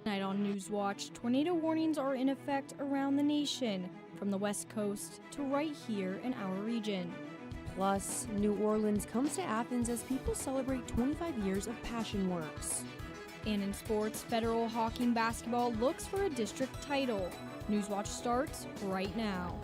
Tonight on Newswatch, tornado warnings are in effect around the nation, from the West Coast to right here in our region. Plus, New Orleans comes to Athens as people celebrate 25 years of Passion Works. And in sports, Federal Hawking basketball looks for a district title. Newswatch starts right now.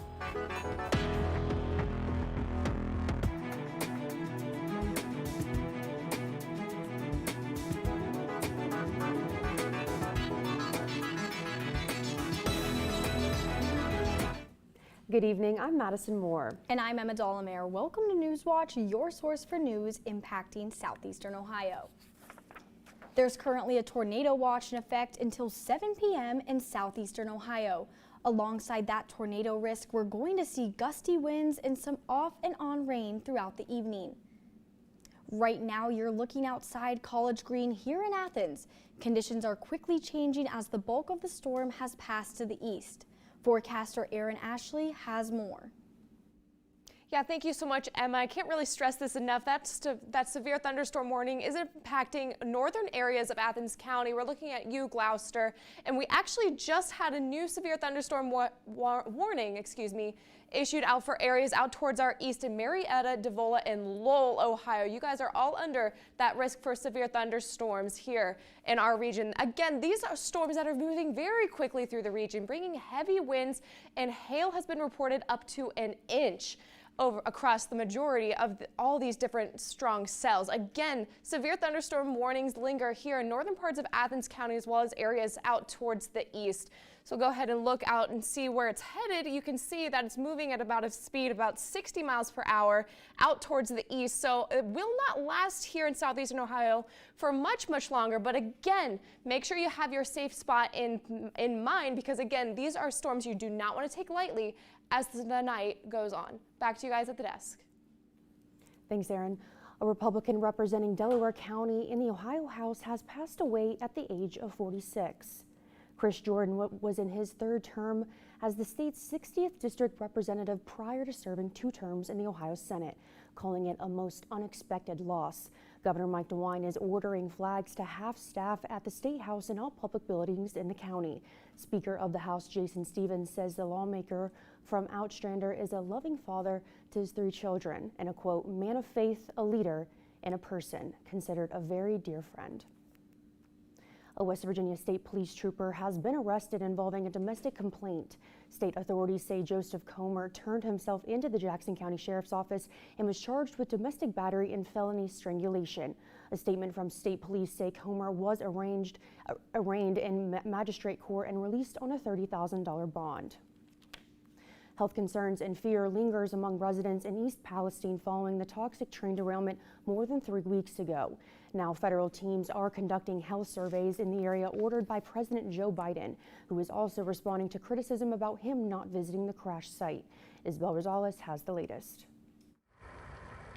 Good evening, I'm Madison Moore. And I'm Emma Dollamere. Welcome to Newswatch, your source for news impacting southeastern Ohio. There's currently a tornado watch in effect until 7 p.m. in southeastern Ohio. Alongside that tornado risk, we're going to see gusty winds and some off and on rain throughout the evening. Right now, you're looking outside College Green here in Athens. Conditions are quickly changing as the bulk of the storm has passed to the east. Forecaster Erin Ashley has more. Yeah, thank you so much, Emma. I can't really stress this enough. That severe thunderstorm warning is impacting northern areas of Athens County. We're looking at Gloucester, and we actually just had a new severe thunderstorm warning, issued out for areas out towards our east in Marietta, Devola, and Lowell, Ohio. You guys are all under that risk for severe thunderstorms here in our region. Again, these are storms that are moving very quickly through the region, bringing heavy winds, and hail has been reported up to an inch across the majority of all these different strong cells. Again, severe thunderstorm warnings linger here in northern parts of Athens County as well as areas out towards the east. So go ahead and look out and see where it's headed. You can see that it's moving at about a speed about 60 miles per hour out towards the east. So it will not last here in southeastern Ohio for much longer. But again, make sure you have your safe spot in mind, because again, these are storms you do not want to take lightly as the night goes on. Back to you guys at the desk. Thanks, Erin. A Republican representing Delaware County in the Ohio House has passed away at the age of 46. Chris Jordan was in his third term as the state's 60th district representative prior to serving 2 terms in the Ohio Senate, calling it a most unexpected loss. Governor Mike DeWine is ordering flags to half staff at the State House and all public buildings in the county. Speaker of the House Jason Stevens says the lawmaker from Outstrander is a loving father to his 3 children and a, quote, man of faith, a leader, and a person considered a very dear friend. A West Virginia State Police trooper has been arrested involving a domestic complaint. State authorities say Joseph Comer turned himself into the Jackson County Sheriff's Office and was charged with domestic battery and felony strangulation. A statement from state police say Comer was arraigned in magistrate court and released on a $30,000 bond. Health concerns and fear lingers among residents in East Palestine following the toxic train derailment more than 3 weeks ago. Now, federal teams are conducting health surveys in the area ordered by President Joe Biden, who is also responding to criticism about him not visiting the crash site. Isabel Rosales has the latest.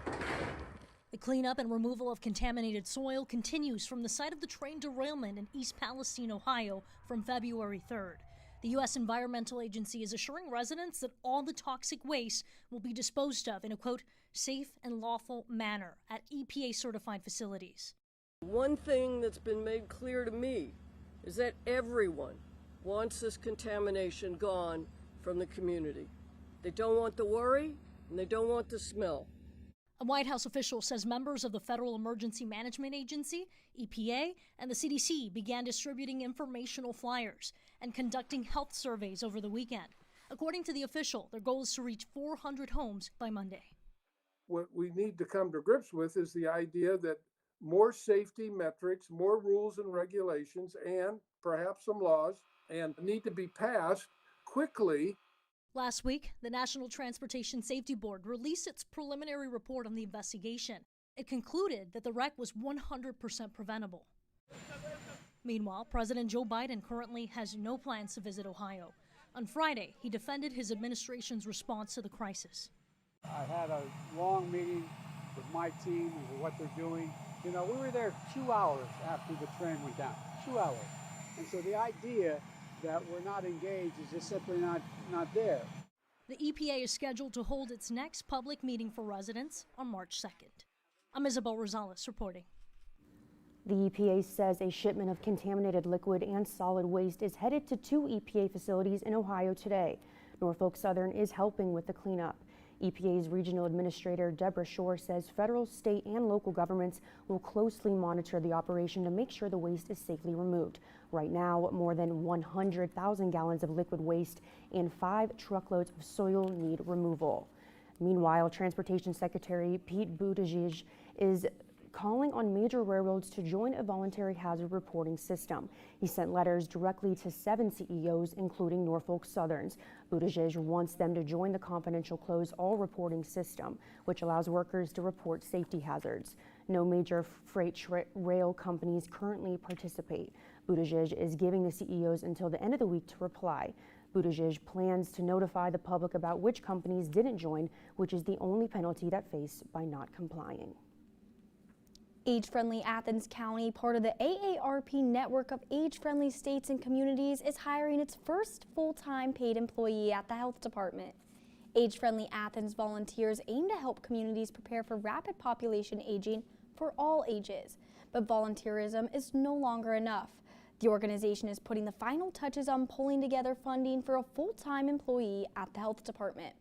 The cleanup and removal of contaminated soil continues from the site of the train derailment in East Palestine, Ohio from February 3rd. The U.S. Environmental Agency is assuring residents that all the toxic waste will be disposed of in a, quote, safe and lawful manner at EPA-certified facilities. One thing that's been made clear to me is that everyone wants this contamination gone from the community. They don't want the worry, and they don't want the smell. A White House official says members of the Federal Emergency Management Agency, EPA, and the CDC began distributing informational flyers and conducting health surveys over the weekend. According to the official, their goal is to reach 400 homes by Monday. What we need to come to grips with is the idea that more safety metrics, more rules and regulations, and perhaps some laws, and need to be passed quickly. Last week, the National Transportation Safety Board released its preliminary report on the investigation. It concluded that the wreck was 100% preventable. Meanwhile, President Joe Biden currently has no plans to visit Ohio. On Friday, he defended his administration's response to the crisis. I had a long meeting with my team and what they're doing. You know, we were there 2 hours after the train went down, 2 hours. And so the idea that we're not engaged is just simply not there. The EPA is scheduled to hold its next public meeting for residents on March 2nd. I'm Isabel Rosales reporting. The EPA says a shipment of contaminated liquid and solid waste is headed to 2 EPA facilities in Ohio today. Norfolk Southern is helping with the cleanup. EPA's regional administrator Deborah Shore says federal, state, and local governments will closely monitor the operation to make sure the waste is safely removed. Right now, more than 100,000 gallons of liquid waste and 5 truckloads of soil need removal. Meanwhile, Transportation Secretary Pete Buttigieg is calling on major railroads to join a voluntary hazard reporting system. He sent letters directly to 7 CEOs, including Norfolk Southern's. Buttigieg wants them to join the confidential close-all reporting system, which allows workers to report safety hazards. No major freight rail companies currently participate. Buttigieg is giving the CEOs until the end of the week to reply. Buttigieg plans to notify the public about which companies didn't join, which is the only penalty that face by not complying. Age-Friendly Athens County, part of the AARP network of age-friendly states and communities, is hiring its first full-time paid employee at the health department. Age-Friendly Athens volunteers aim to help communities prepare for rapid population aging for all ages, but volunteerism is no longer enough. The organization is putting the final touches on pulling together funding for a full-time employee at the health department.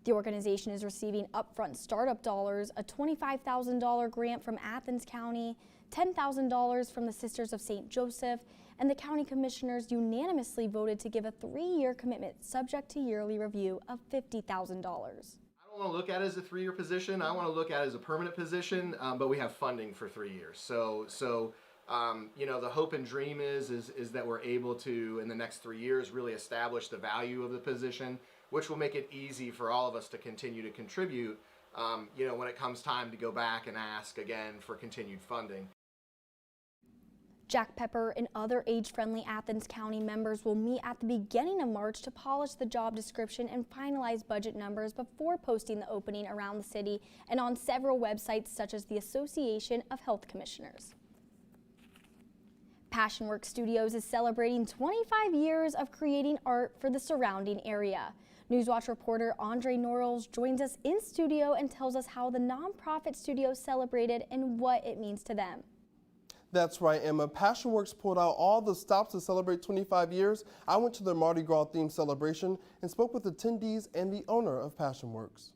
The organization is receiving upfront startup dollars, a $25,000 grant from Athens County, $10,000 from the Sisters of St. Joseph, and the county commissioners unanimously voted to give a 3-year commitment subject to yearly review of $50,000. I don't want to look at it as a 3-year position. I want to look at it as a permanent position, but we have funding for 3 years. So you know, the hope and dream is that we're able to, in the next 3 years, really establish the value of the position, which will make it easy for all of us to continue to contribute, you know, when it comes time to go back and ask again for continued funding. Jack Pepper and other age-friendly Athens County members will meet at the beginning of March to polish the job description and finalize budget numbers before posting the opening around the city and on several websites such as the Association of Health Commissioners. Passionworks Studios is celebrating 25 years of creating art for the surrounding area. Newswatch reporter Andre Norrells joins us in studio and tells us how the nonprofit studio celebrated and what it means to them. That's right, Emma. Passionworks pulled out all the stops to celebrate 25 years. I went to their Mardi Gras themed celebration and spoke with attendees and the owner of Passionworks.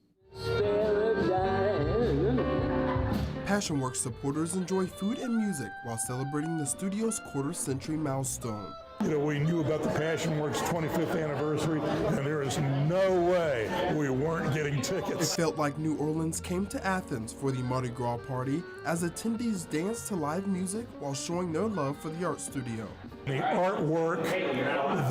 Passionworks supporters enjoy food and music while celebrating the studio's quarter-century milestone. You know, we knew about the Passionworks 25th anniversary, and there is no way we weren't getting tickets. It felt like New Orleans came to Athens for the Mardi Gras party as attendees danced to live music while showing their love for the art studio. The artwork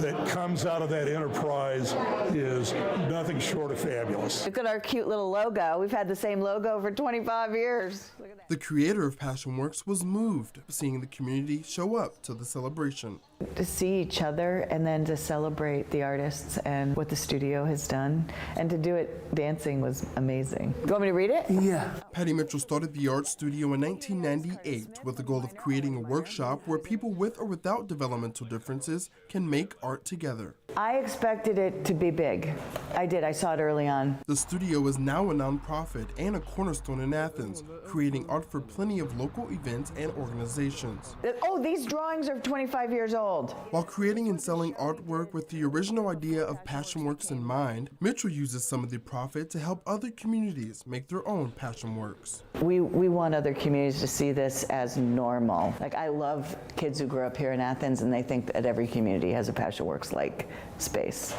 that comes out of that enterprise is nothing short of fabulous. Look at our cute little logo. We've had the same logo for 25 years. Look at that. The creator of Passionworks was moved seeing the community show up to the celebration. To see each other and then to celebrate the artists and what the studio has done, and to do it dancing was amazing. You want me to read it? Yeah. Patty Mitchell started the art studio in 1998 with the goal of creating a workshop where people with or without developmental differences can make art together. I expected it to be big. I did. I saw it early on. The studio is now a nonprofit and a cornerstone in Athens, creating art for plenty of local events and organizations. Oh, these drawings are 25 years old. While creating and selling artwork with the original idea of Passionworks in mind, Mitchell uses some of the profit to help other communities make their own Passionworks. We want other communities to see this as normal. Like, I love kids who grew up here in Athens and they think that every community has a Passionworks-like space.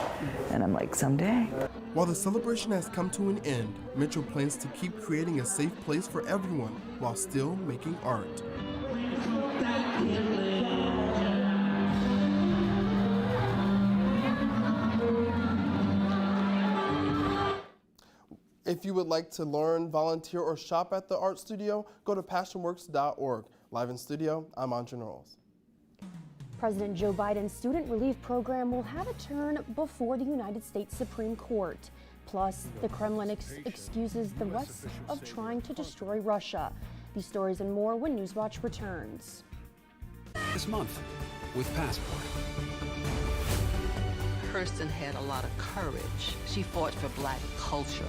And I'm like, someday. While the celebration has come to an end, Mitchell plans to keep creating a safe place for everyone while still making art. If you would like to learn, volunteer, or shop at the art studio, go to passionworks.org. Live in studio, I'm Andre Norrells. President Joe Biden's student relief program will have a turn before the United States Supreme Court. Plus, the Kremlin excuses the West of trying to destroy Russia. These stories and more when Newswatch returns. This month with Passport. Kirsten had a lot of courage. She fought for Black culture.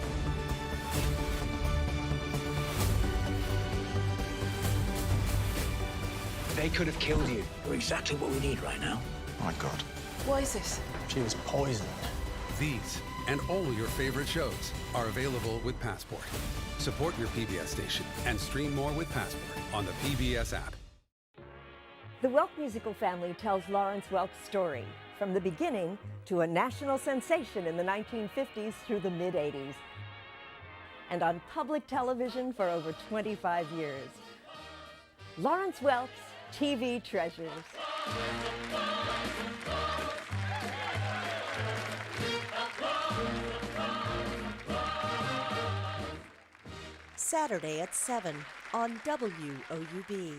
They could have killed you. You're exactly what we need right now. Oh my God. What is this? She was poisoned. These and all your favorite shows are available with Passport. Support your PBS station and stream more with Passport on the PBS app. The Welk musical family tells Lawrence Welk's story, from the beginning to a national sensation in the 1950s through the mid-80s, and on public television for over 25 years. Lawrence Welk's TV Treasures. Saturday at 7 on WOUB.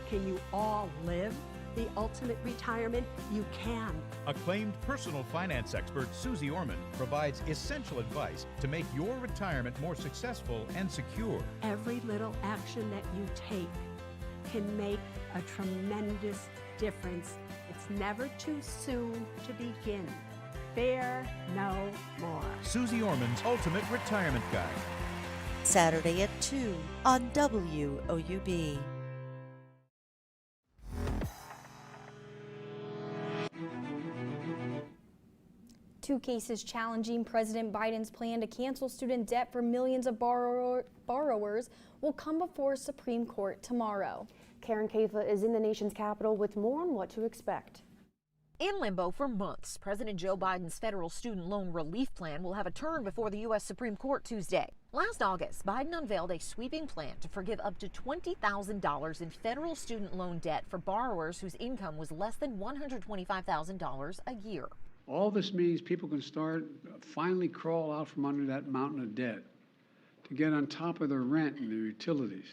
Can you all live the ultimate retirement? You can. Acclaimed personal finance expert Susie Orman provides essential advice to make your retirement more successful and secure. Every little action that you take can make a tremendous difference. It's never too soon to begin. Fear no more. Susie Orman's Ultimate Retirement Guide. Saturday at 2 on WOUB. Two cases challenging President Biden's plan to cancel student debt for millions of borrowers will come before Supreme Court tomorrow. Karen Kaifa is in the nation's capital with more on what to expect. In limbo for months, President Joe Biden's federal student loan relief plan will have a turn before the U.S. Supreme Court Tuesday. Last August, Biden unveiled a sweeping plan to forgive up to $20,000 in federal student loan debt for borrowers whose income was less than $125,000 a year. All this means people can finally crawl out from under that mountain of debt to get on top of their rent and their utilities.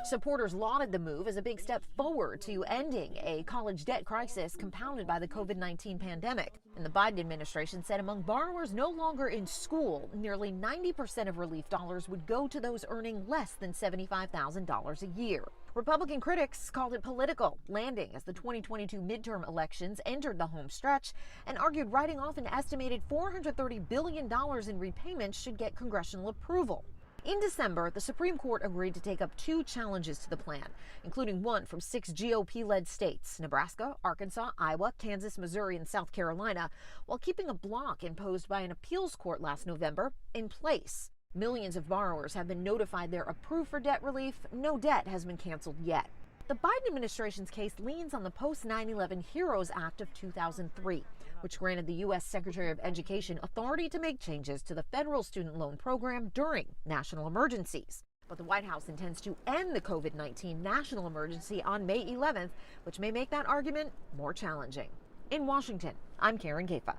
Supporters lauded the move as a big step forward to ending a college debt crisis compounded by the COVID-19 pandemic. And the Biden administration said among borrowers no longer in school, nearly 90% of relief dollars would go to those earning less than $75,000 a year. Republican critics called it political landing as the 2022 midterm elections entered the home stretch and argued writing off an estimated $430 billion in repayments should get congressional approval. In December, the Supreme Court agreed to take up two challenges to the plan, including one from 6 GOP-led states, Nebraska, Arkansas, Iowa, Kansas, Missouri, and South Carolina, while keeping a block imposed by an appeals court last November in place. Millions of borrowers have been notified they're approved for debt relief. No debt has been canceled yet. The Biden administration's case leans on the post-9/11 HEROES Act of 2003, which granted the U.S. Secretary of Education authority to make changes to the federal student loan program during national emergencies. But the White House intends to end the COVID-19 national emergency on May 11th, which may make that argument more challenging. In Washington, I'm Karen Kaifa.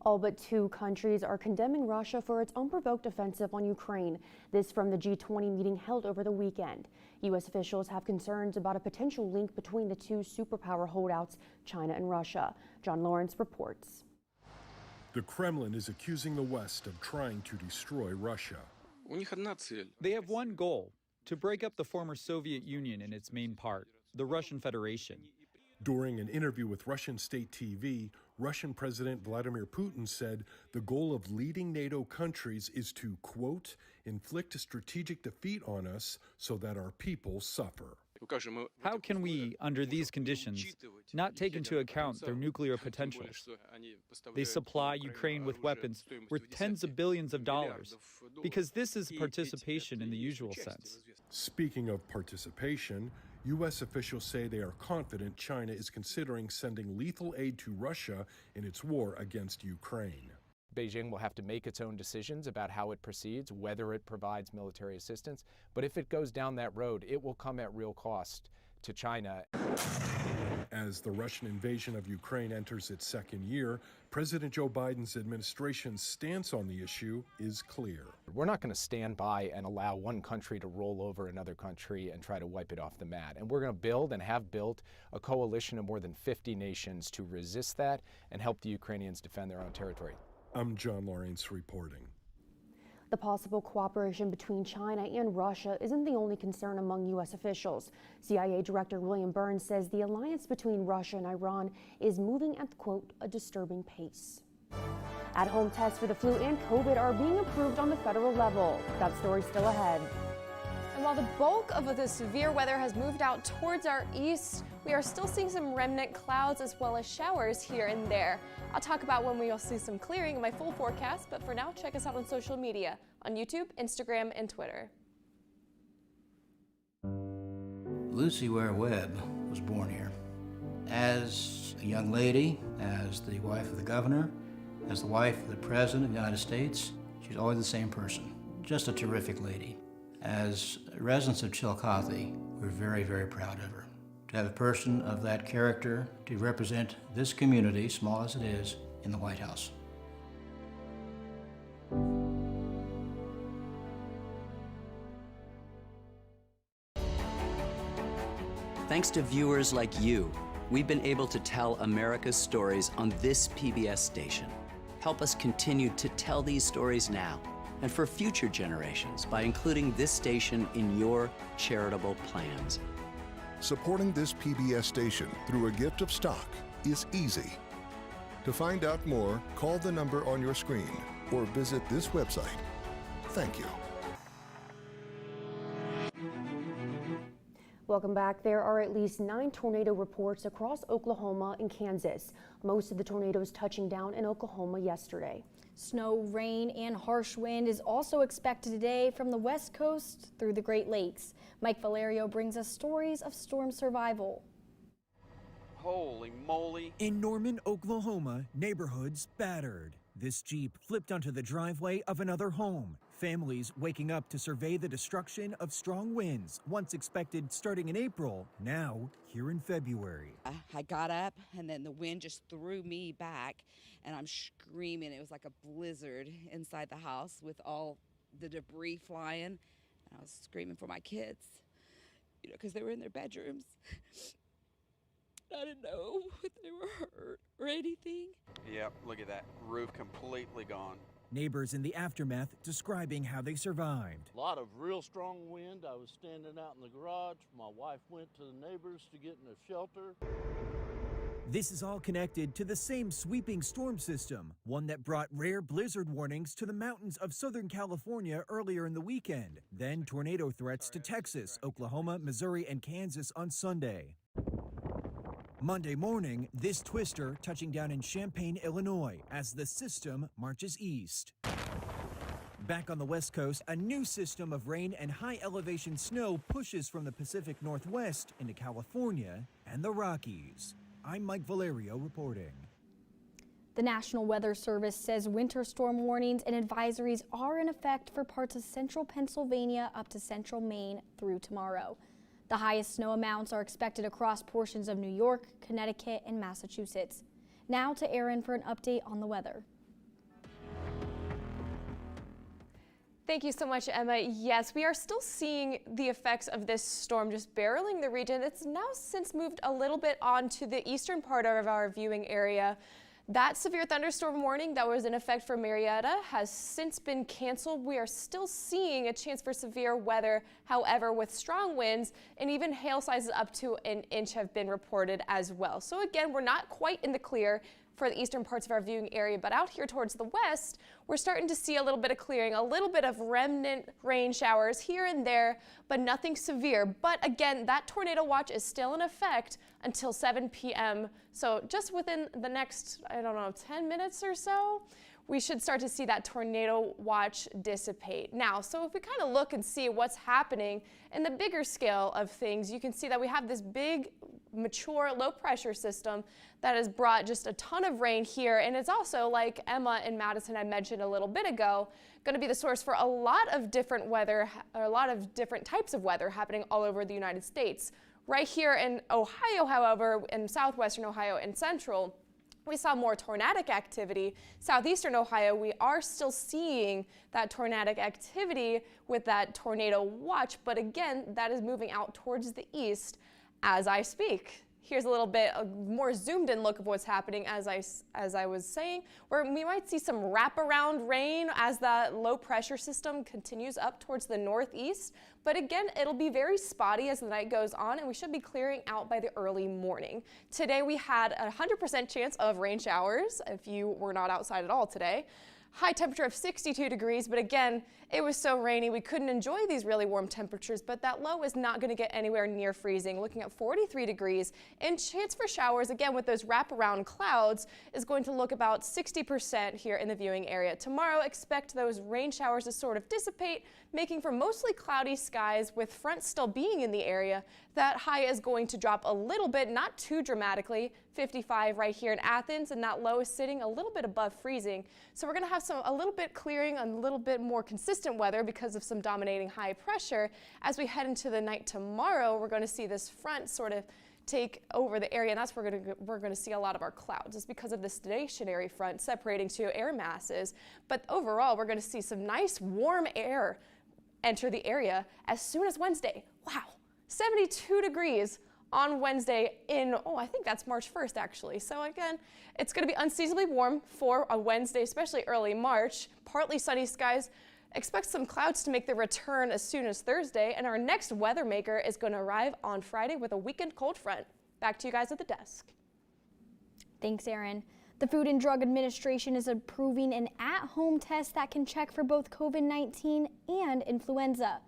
All but two countries are condemning Russia for its unprovoked offensive on Ukraine. This from the G20 meeting held over the weekend. U.S. officials have concerns about a potential link between the two superpower holdouts, China and Russia. John Lawrence reports. The Kremlin is accusing the West of trying to destroy Russia. They have one goal: to break up the former Soviet Union in its main part, the Russian Federation. During an interview with Russian state TV, Russian President Vladimir Putin said the goal of leading NATO countries is to, quote, inflict a strategic defeat on us so that our people suffer. How can we, under these conditions, not take into account their nuclear potentials? They supply Ukraine with weapons worth tens of billions of dollars, because this is participation in the usual sense. Speaking of participation, U.S. officials say they are confident China is considering sending lethal aid to Russia in its war against Ukraine. Beijing will have to make its own decisions about how it proceeds, whether it provides military assistance. But if it goes down that road, it will come at real cost to China. As the Russian invasion of Ukraine enters its second year, President Joe Biden's administration's stance on the issue is clear. We're not going to stand by and allow one country to roll over another country and try to wipe it off the mat. And we're going to build and have built a coalition of more than 50 nations to resist that and help the Ukrainians defend their own territory. I'm John Lawrence reporting. The possible cooperation between China and Russia isn't the only concern among U.S. officials. CIA Director William Burns says the alliance between Russia and Iran is moving at, quote, a disturbing pace. At-home tests for the flu and COVID are being approved on the federal level. That story's still ahead. And while the bulk of the severe weather has moved out towards our east, we are still seeing some remnant clouds as well as showers here and there. I'll talk about when we will see some clearing in my full forecast, but for now, check us out on social media on YouTube, Instagram, and Twitter. Lucy Ware Webb was born here. As a young lady, as the wife of the governor, as the wife of the President of the United States, she's always the same person. Just a terrific lady. As residents of Chillicothe, we're very, very proud of her. To have a person of that character to represent this community, small as it is, in the White House. Thanks to viewers like you, we've been able to tell America's stories on this PBS station. Help us continue to tell these stories now and for future generations by including this station in your charitable plans. Supporting this PBS station through a gift of stock is easy. To find out more, call the number on your screen or visit this website. Thank you. Welcome back. There are at least 9 tornado reports across Oklahoma and Kansas. Most of the tornadoes touching down in Oklahoma yesterday. Snow, rain, and harsh wind is also expected today from the West Coast through the Great Lakes. Mike Valerio brings us stories of storm survival. Holy moly. In Norman, Oklahoma, neighborhoods battered. This Jeep flipped onto the driveway of another home. Families waking up to survey the destruction of strong winds, once expected starting in April, now here in February. I got up and then the wind just threw me back and I'm screaming. It was like a blizzard inside the house with all the debris flying. And I was screaming for my kids, you know, because they were in their bedrooms. I didn't know if they were hurt or anything. Yep, look at that. Roof completely gone. Neighbors in the aftermath describing how they survived. A lot of real strong wind. I was standing out in the garage. My wife went to the neighbors to get in a shelter. This is all connected to the same sweeping storm system, one that brought rare blizzard warnings to the mountains of Southern California earlier in the weekend. Then tornado threats to Texas, Oklahoma, Missouri, and Kansas on Sunday. Monday morning, this twister touching down in Champaign, Illinois, as the system marches east. Back on the West Coast, a new system of rain and high elevation snow pushes from the Pacific Northwest into California and the Rockies. I'm Mike Valerio reporting. The National Weather Service says winter storm warnings and advisories are in effect for parts of central Pennsylvania up to central Maine through tomorrow. The highest snow amounts are expected across portions of New York, Connecticut, and Massachusetts. Now to Erin for an update on the weather. Thank you so much, Emma. Yes, we are still seeing the effects of this storm just barreling the region. It's now since moved a little bit on to the eastern part of our viewing area. That severe thunderstorm warning that was in effect for Marietta has since been canceled. We are still seeing a chance for severe weather, however, with strong winds and even hail sizes up to an inch have been reported as well. So again, we're not quite in the clear for the eastern parts of our viewing area, but out here towards the west, we're starting to see a little bit of clearing, a little bit of remnant rain showers here and there, but nothing severe. But again, that tornado watch is still in effect until 7 p.m. So just within the next, 10 minutes or so, we should start to see that tornado watch dissipate. Now, so if we kind of look and see what's happening in the bigger scale of things, you can see that we have this big, mature, low pressure system that has brought just a ton of rain here. And it's also, like Emma and Madison I mentioned a little bit ago, going to be the source for a lot of different weather, or a lot of different types of weather happening all over the United States. Right here in Ohio, however, in southwestern Ohio and central, we saw more tornadic activity. Southeastern Ohio, we are still seeing that tornadic activity with that tornado watch, but again, that is moving out towards the east as I speak. Here's a little bit a more zoomed in look of what's happening as I was saying, where we might see some wraparound rain as that low pressure system continues up towards the northeast. But again, it'll be very spotty as the night goes on, and we should be clearing out by the early morning. Today we had a 100% chance of rain showers if you were not outside at all today. High temperature of 62 degrees, but again, It was so rainy we couldn't enjoy these really warm temperatures, but that low is not going to get anywhere near freezing. Looking at 43 degrees and chance for showers again with those wraparound clouds is going to look about 60% here in the viewing area. Tomorrow, expect those rain showers to sort of dissipate, making for mostly cloudy skies with fronts still being in the area. That high is going to drop a little bit, not too dramatically, 55 right here in Athens, and that low is sitting a little bit above freezing. So we're going to have a little bit clearing, a little bit more consistent weather because of some dominating high pressure. As we head into the night tomorrow, we're going to see this front sort of take over the area, and that's where we're going to see a lot of our clouds. It's because of the stationary front separating two air masses. But overall, we're going to see some nice warm air enter the area as soon as Wednesday. Wow, 72 degrees on Wednesday in, I think that's March 1st actually. So again, it's going to be unseasonably warm for a Wednesday, especially early March. Partly sunny skies. Expect some clouds to make their return as soon as Thursday, and our next weather maker is going to arrive on Friday with a weekend cold front. Back to you guys at the desk. Thanks, Erin. The Food and Drug Administration is approving an at-home test that can check for both COVID-19 and influenza.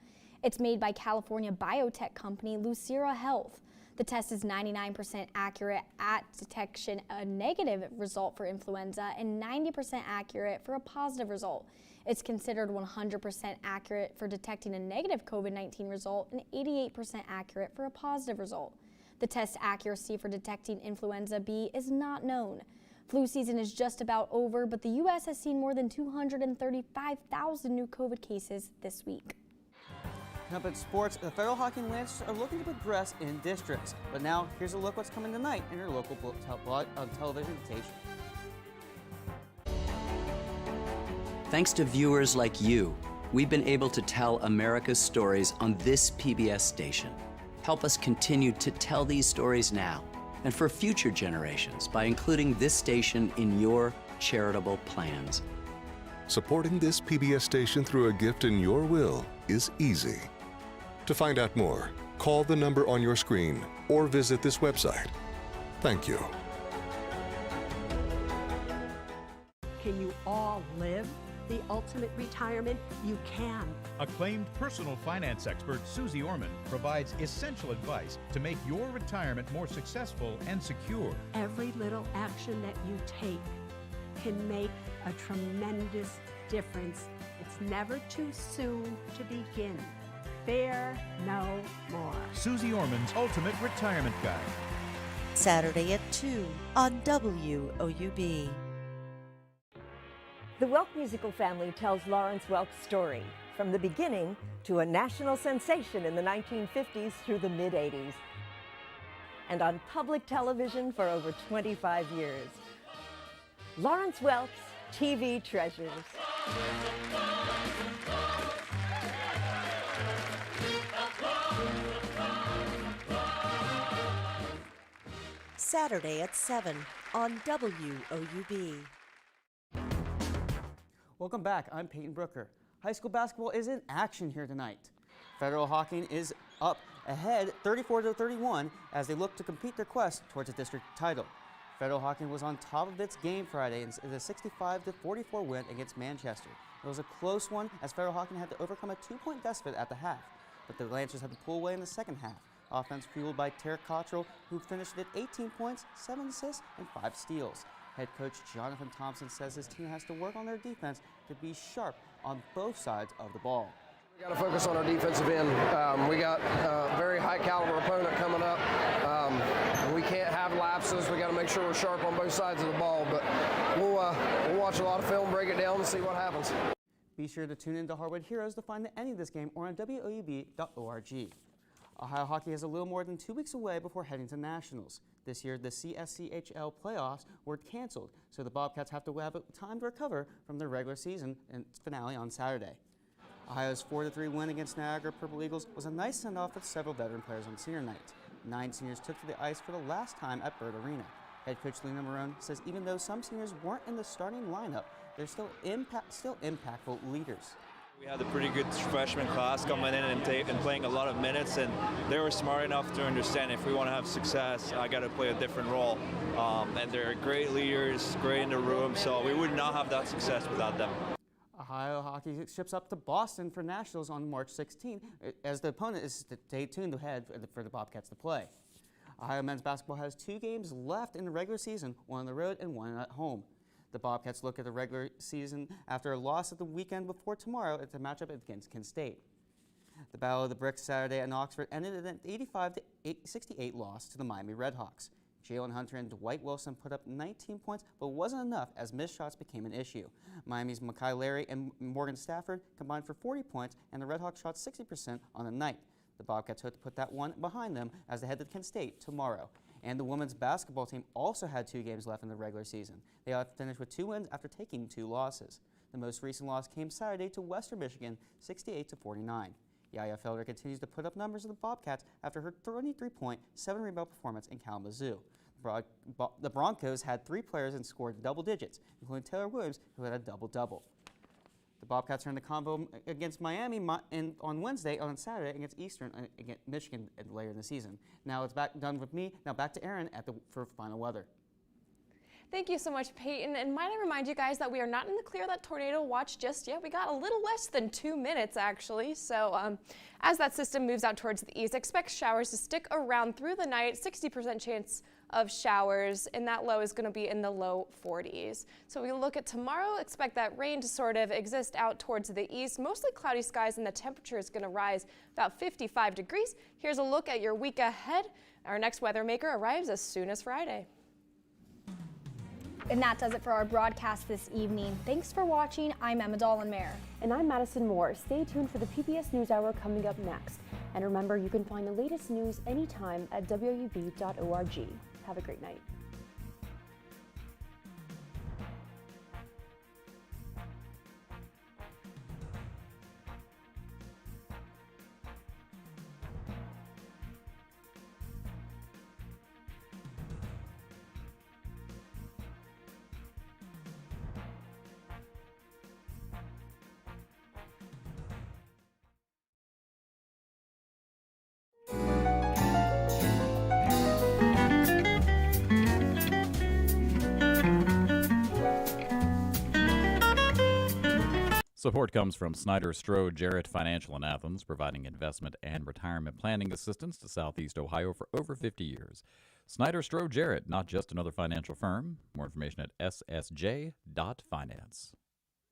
It's made by California biotech company Lucira Health. The test is 99% accurate at detection a negative result for influenza and 90% accurate for a positive result. It's considered 100% accurate for detecting a negative COVID-19 result and 88% accurate for a positive result. The test accuracy for detecting influenza B is not known. Flu season is just about over, but the U.S. has seen more than 235,000 new COVID cases this week. Up in sports, the Federal Hockey and Lancers are looking to progress in districts. But now, here's a look what's coming tonight in your local television station. Thanks to viewers like you, we've been able to tell America's stories on this PBS station. Help us continue to tell these stories now and for future generations by including this station in your charitable plans. Supporting this PBS station through a gift in your will is easy. To find out more, call the number on your screen or visit this website. Thank you. Can you all live the ultimate retirement? You can. Acclaimed personal finance expert Susie Orman provides essential advice to make your retirement more successful and secure. Every little action that you take can make a tremendous difference. It's never too soon to begin. Fear no more. Susie Orman's Ultimate Retirement Guide. Saturday at 2 on WOUB. The Welk musical family tells Lawrence Welk's story, from the beginning to a national sensation in the 1950s through the mid-80s, and on public television for over 25 years. Lawrence Welk's TV Treasures. Saturday at 7 on WOUB. Welcome back. I'm Peyton Brooker. High school basketball is in action here tonight. Federal Hockey is up ahead 34-31 as they look to complete their quest towards a district title. Federal Hockey was on top of its game Friday in a 65-44 win against Manchester. It was a close one as Federal Hockey had to overcome a 2-point deficit at the half, but the Lancers had to pull away in the second half. Offense fueled by Tarek Cottrell, who finished at 18 points, 7 assists, and 5 steals. Head coach Jonathan Thompson says his team has to work on their defense to be sharp on both sides of the ball. We got to focus on our defensive end. We got a very high caliber opponent coming up. We can't have lapses. We got to make sure we're sharp on both sides of the ball. But we'll watch a lot of film, break it down, and see what happens. Be sure to tune into Hardwood Heroes to find the ending of this game or on WOUB.org. Ohio Hockey is a little more than 2 weeks away before heading to nationals. This year, the CSCHL playoffs were canceled, so the Bobcats have to have time to recover from their regular season and finale on Saturday. Ohio's 4-3 win against Niagara Purple Eagles was a nice send-off with several veteran players on senior night. 9 seniors took to the ice for the last time at Bird Arena. Head coach Lena Marone says even though some seniors weren't in the starting lineup, they're still impactful leaders. We had a pretty good freshman class coming in and playing a lot of minutes, and they were smart enough to understand if we want to have success, I got to play a different role. And they're great leaders, great in the room, so we would not have that success without them. Ohio hockey ships up to Boston for Nationals on March 16, as the opponent is stay tuned ahead for the Bobcats to play. Ohio men's basketball has 2 games left in the regular season, one on the road and one at home. The Bobcats look at the regular season after a loss at the weekend before tomorrow at the matchup against Kent State. The Battle of the Bricks Saturday in Oxford ended in an 85-68 loss to the Miami Redhawks. Jalen Hunter and Dwight Wilson put up 19 points, but wasn't enough as missed shots became an issue. Miami's Makai Larry and Morgan Stafford combined for 40 points, and the Redhawks shot 60% on the night. The Bobcats hope to put that one behind them as they head to Kent State tomorrow. And the women's basketball team also had 2 games left in the regular season. They finished with 2 wins after taking 2 losses. The most recent loss came Saturday to Western Michigan, 68-49. Yaya Felder continues to put up numbers of the Bobcats after her 23-point, 7-rebound performance in Kalamazoo. The Broncos had 3 players and scored double digits, including Taylor Williams, who had a double-double. The Bobcats are in the combo against Miami on Wednesday, on Saturday against Eastern, against Michigan later in the season. Now it's done with me. Now back to Aaron for final weather. Thank you so much, Peyton. And might I remind you guys that we are not in the clear of that tornado watch just yet. We got a little less than 2 minutes, actually. So as that system moves out towards the east, expect showers to stick around through the night, 60% chance of showers, and that low is going to be in the low 40s. So we look at tomorrow, expect that rain to sort of exist out towards the east, mostly cloudy skies, and the temperature is going to rise about 55 degrees. Here's a look at your week ahead. Our next weather maker arrives as soon as Friday. And that does it for our broadcast this evening. Thanks for watching. I'm Emma Dollenmare. And I'm Madison Moore. Stay tuned for the PBS NewsHour coming up next. And remember, you can find the latest news anytime at WOUB.org. Have a great night. Support comes from Snyder Strode Jarrett Financial in Athens, providing investment and retirement planning assistance to Southeast Ohio for over 50 years. Snyder Strode Jarrett, not just another financial firm. More information at ssj.finance.